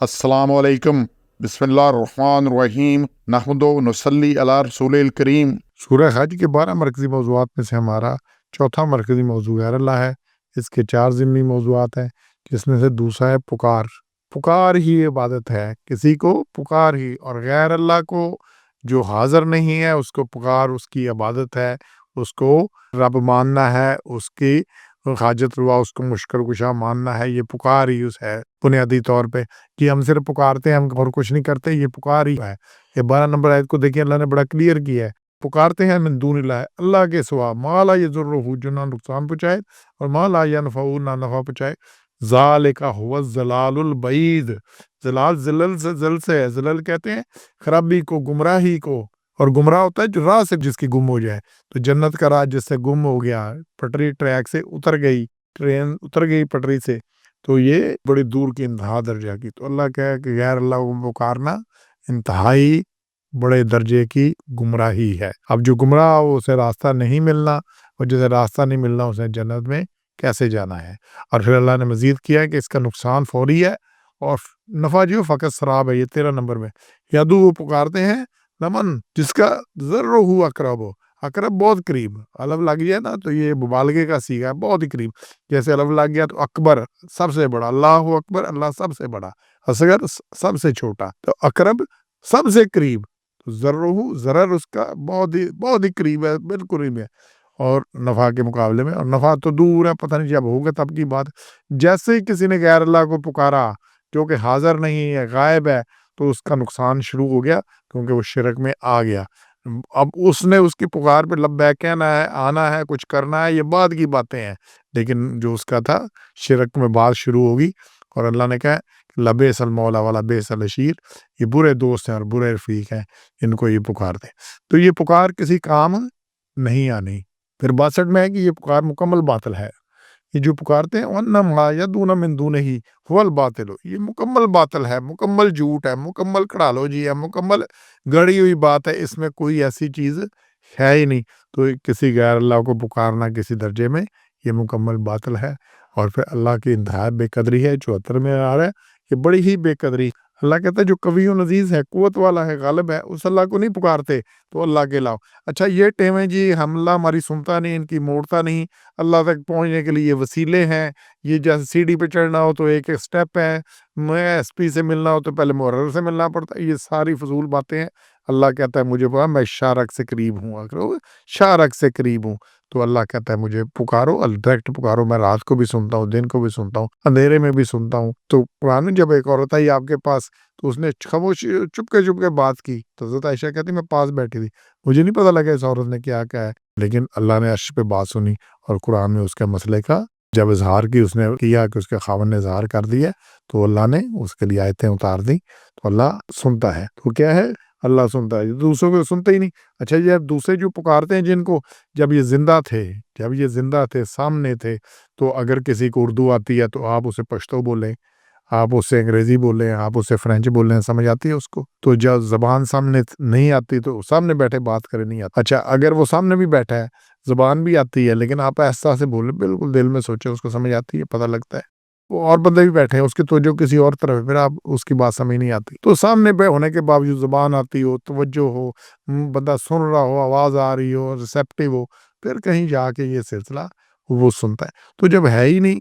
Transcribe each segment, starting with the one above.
अस्सलामु अलैकुम, बिस्मिल्लाहिर्रहमानिर्रहीम, नहमदु व नुसल्ली अला रसूलिल करीम। सूरह हज के 12 मरकज़ी मौज़ूआत में से हमारा चौथा मरकज़ी मौज़ू गैर अल्लाह है। इसके 4 ज़िमनी मौज़ूआत हैं, जिसमें से दूसरा है पुकार। पुकार ही इबादत है, किसी को पुकार ही, और गैर अल्लाह को जो हाज़िर नहीं है उसको पुकार उसकी इबादत है, उसको रब मानना है, उसकी हाजत रुआ उसको मुश्किल कुशा मानना है। ये पुकार ही उस है बुनियादी तौर पे कि हम सिर्फ पुकारते हैं, हम और कुछ नहीं करते, ये पुकार ही है। ये 12 नंबर आयत को देखिए, अल्लाह ने बड़ा क्लियर किया है। पुकारते हैं मिन दूनिल्लाह, अल्लाह के सिवा, मा ला यज़ुर्रुहु, जो ना नुकसान पहुँचाए, और मा ला यनफ़उ, ना नफ़ा पहुँचाए। ज़ालिका हुवा ज़लालुल बईद। ज़लाल ज़िलल से, ज़ल से है। ज़िलल कहते हैं खराबी को, गुमराही को, और गुमराह होता है जो राह से जिसकी गुम हो जाए। तो जन्नत का राह जिससे गुम हो गया, पटरी ट्रैक से उतर गई, ट्रेन उतर गई पटरी से, तो ये बड़ी दूर की इंतहा दर्जा की। तो अल्लाह कहे कि गैर अल्लाह को पुकारना इंतहाई बड़े दर्जे की गुमराही है। अब जो गुमराह हो उसे रास्ता नहीं मिलना, और जिसे रास्ता नहीं मिलना उसे जन्नत में कैसे जाना है। और फिर अल्लाह ने मजीद किया है कि इसका नुकसान फौरी है और नफ़ा जो फ़कत शराब है। ये 13 नंबर में यादू वो पुकारते हैं लमन, जिसका ज़र्रो हुआ अकरब हो। अकरब बहुत करीब, अलफ लग जाए ना तो ये मुबालगे का सीगा है, बहुत ही करीब। जैसे अलफ लग गया तो अकबर सबसे बड़ा, अल्लाह अकबर, अल्लाह सबसे बड़ा, असगर सबसे छोटा, तो अकरब सबसे करीब। तो ज़र्रुहु, ज़रर उसका बहुत ही करीब है, बिल्कुल करीब है, और नफ़ा के मुकाबले में, और नफ़ा तो दूर है, पता नहीं जब होगा तब की बात। जैसे ही किसी ने गैर अल्लाह को पुकारा जो कि हाज़िर नहीं है, गायब है, तो उसका नुकसान शुरू हो गया, क्योंकि वो शिरक में आ गया। अब उसने उसकी पुकार पे लब्बैक कहना है, आना है, कुछ करना है, ये बाद की बातें हैं, लेकिन जो उसका था शिरक में बात शुरू होगी। और अल्लाह ने कहा लबेसल मौला वाला बेसल अशीर, ये बुरे दोस्त हैं और बुरे रफीक हैं, इनको ये पुकारते हैं। तो ये पुकार किसी काम नहीं आनी। फिर 62 में है कि ये पुकार मुकम्मल बातिल है। ये जो पुकारते हैं वन्ना मा यदूना मिन दूनिही हुवल बातिल, ये मुकम्मल बातिल है, मुकम्मल झूठ है, मुकम्मल कड़ालोजी है, मुकम्मल गढ़ी हुई बात है, इसमें कोई ऐसी चीज़ है ही नहीं। तो किसी गैर अल्लाह को पुकारना किसी दर्जे में ये मुकम्मल बातिल है। और फिर अल्लाह की इंतहा बेकदरी है। 74 में आ रहा है, ये बड़ी ही बेकदरी। अल्लाह कहता है जो कवी नज़ीज़ है, कुव्वत वाला है, गालिब है, उस अल्लाह को नहीं पुकारते तो अल्लाह के अलावा। अच्छा ये टेमें जी, हमला हमारी सुनता नहीं, इनकी मोड़ता नहीं, अल्लाह तक पहुँचने के लिए ये वसीले हैं। ये जैसे सीढ़ी पे चढ़ना हो तो एक-एक स्टेप है, मैं एसपी से मिलना हो तो पहले मुहर्रिर से मिलना पड़ता है। ये सारी फ़ुज़ूल बातें हैं। अल्लाह कहता है मुझे पता, मैं शारक से करीब हूँ, शारक से करीब हूँ। तो अल्लाह कहता है मुझे पुकारो, डायरेक्ट पुकारो, मैं रात को भी सुनता हूँ, दिन को भी सुनता हूँ, अंधेरे में भी सुनता हूँ। तो कुरान में जब एक औरत आई आपके पास, तो उसने खामोश चुपके-चुपके बात की, तो हज़रत आयशा कहती मैं पास बैठी थी, मुझे नहीं पता लगा इस औरत ने क्या कहा है। लेकिन अल्लाह ने अर्श पे बात सुनी, और कुरान में उसके मसले का जब इज़हार की उसने किया कि उसके खावंद ने इज़हार कर दिया, तो अल्लाह ने उसके लिए आयतें उतार दी। तो अल्लाह सुनता है। तो क्या है, अल्लाह सुनता है, दूसरों को सुनते ही नहीं। अच्छा ये दूसरे जो पुकारते हैं जिनको, जब ये ज़िंदा थे, सामने थे, तो अगर किसी को उर्दू आती है तो आप उसे पश्तो बोलें, आप उससे अंग्रेज़ी बोलें, आप उससे फ्रेंच बोलें, समझ आती है उसको। तो जब ज़बान सामने नहीं आती तो सामने बैठे बात करे, नहीं आती। अच्छा अगर वो सामने भी बैठा है, ज़बान भी आती है, लेकिन आप आहिस्ता से बोलें, बिल्कुल दिल में सोचें, उसको समझ आती है, पता लगता है। वो और बंदे भी बैठे हैं, उसकी तवज्जो किसी और तरफ है, फिर आप उसकी बात समझ नहीं आती। तो सामने पे होने के बावजूद ज़ुबान आती हो, तवज्जो हो, बंदा सुन रहा हो, आवाज़ आ रही हो, रिसेप्टिव हो, फिर कहीं जाके ये सिलसिला वो सुनता है। तो जब है ही नहीं,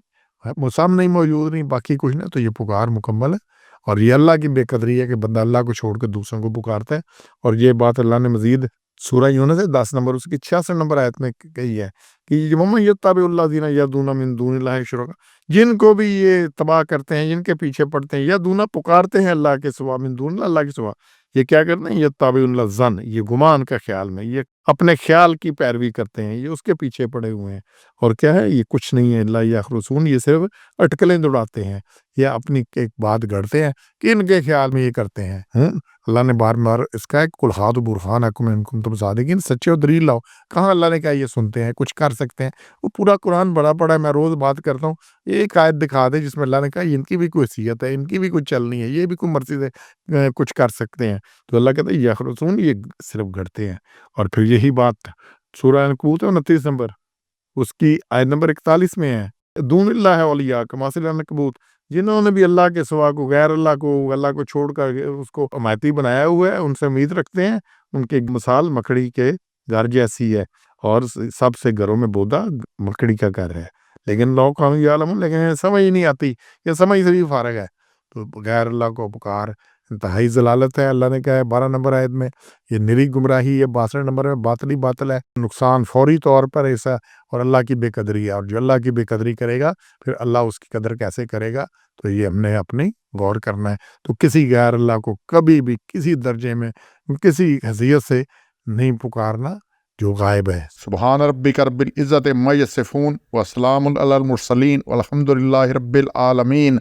वो सामने ही मौजूद नहीं, बाकी कुछ नहीं, तो ये पुकार मुकम्मल है। और ये अल्लाह की बेकदरी है कि बंदा अल्लाह को छोड़ के दूसरों को पुकारता है। और ये बात अल्लाह ने मज़ीद सूरह यूनुस है 10 नंबर उसकी 66 नंबर आयत में कही है कि वमन यत्तबिउल्लज़ीना यदूना मिन दूनिल्लाहि शुरका, जिनको भी ये तबाह करते हैं, जिनके पीछे पड़ते हैं, यदूना पुकारते हैं अल्लाह के सिवा, मिन दूनिल्लाह, अल्लाह के सिवा, ये क्या करते हैं, यत्तबिउल ज़न, ये गुमान का ख्याल में, ये अपने ख्याल की पैरवी करते हैं, ये उसके पीछे पड़े हुए हैं। और क्या है, ये कुछ नहीं है, ला यखरुसून, ये सिर्फ अटकलें दौड़ाते हैं, या अपनी एक बात गढ़ते हैं कि इनके ख्याल में ये करते हैं। अल्लाह ने बार-बार इसका है कुल हातु बुरहानकुम इन कुंतुम सादिकीन, सच्चे और दलील लाओ। कहाँ अल्लाह ने कहा ये सुनते हैं, कुछ कर सकते हैं? वो पूरा कुरान बड़ा पड़ा है, मैं रोज़ बात करता हूँ। एक आयत दिखा दे जिसमें अल्लाह ने कहा इनकी भी कोई हैसियत है, इनकी भी कुछ चलनी है, ये भी कोई मर्ज़ी से कुछ कर सकते हैं। तो अल्लाह कहता है यखरुसून, ये सिर्फ गढ़ते हैं। और फिर यही बात सूरह अनकबूत है 29 नंबर, उसकी आयत नंबर 41 में है, दूनिल्लाहि औलिया कमासिल अनकबूत, جنہوں نے بھی اللہ کے سوا کو غیر اللہ کو چھوڑ کر اس کو حمایتی بنایا ہوا ہے، ان سے امید رکھتے ہیں، ان کی مثال مکڑی کے گھر جیسی ہے، اور سب سے گھروں میں بودا مکڑی کا گھر ہے، لیکن لوگ قوم عالم لیکن سمجھ ہی نہیں آتی، یہ سمجھ سے بھی فارغ ہے، تو غیر اللہ کو پکار انتہائی ضلالت ہے۔ اللہ نے کہا ہے 12 نمبر آیت میں، یہ نری گمراہی ہے، 62 نمبر میں باطل ہی باطل ہے، نقصان فوری طور پر ایسا، اور اللہ کی بے قدری ہے، اور جو اللہ کی بے قدری کرے گا پھر اللہ اس کی قدر کیسے کرے گا، تو یہ ہم نے اپنی غور کرنا ہے۔ تو کسی غیر اللہ کو کبھی بھی کسی درجے میں کسی حیثیت سے نہیں پکارنا جو غائب ہے۔ سبحان ربک رب العزت عما یصفون وسلام علی المرسلین والحمد للہ رب العالمین۔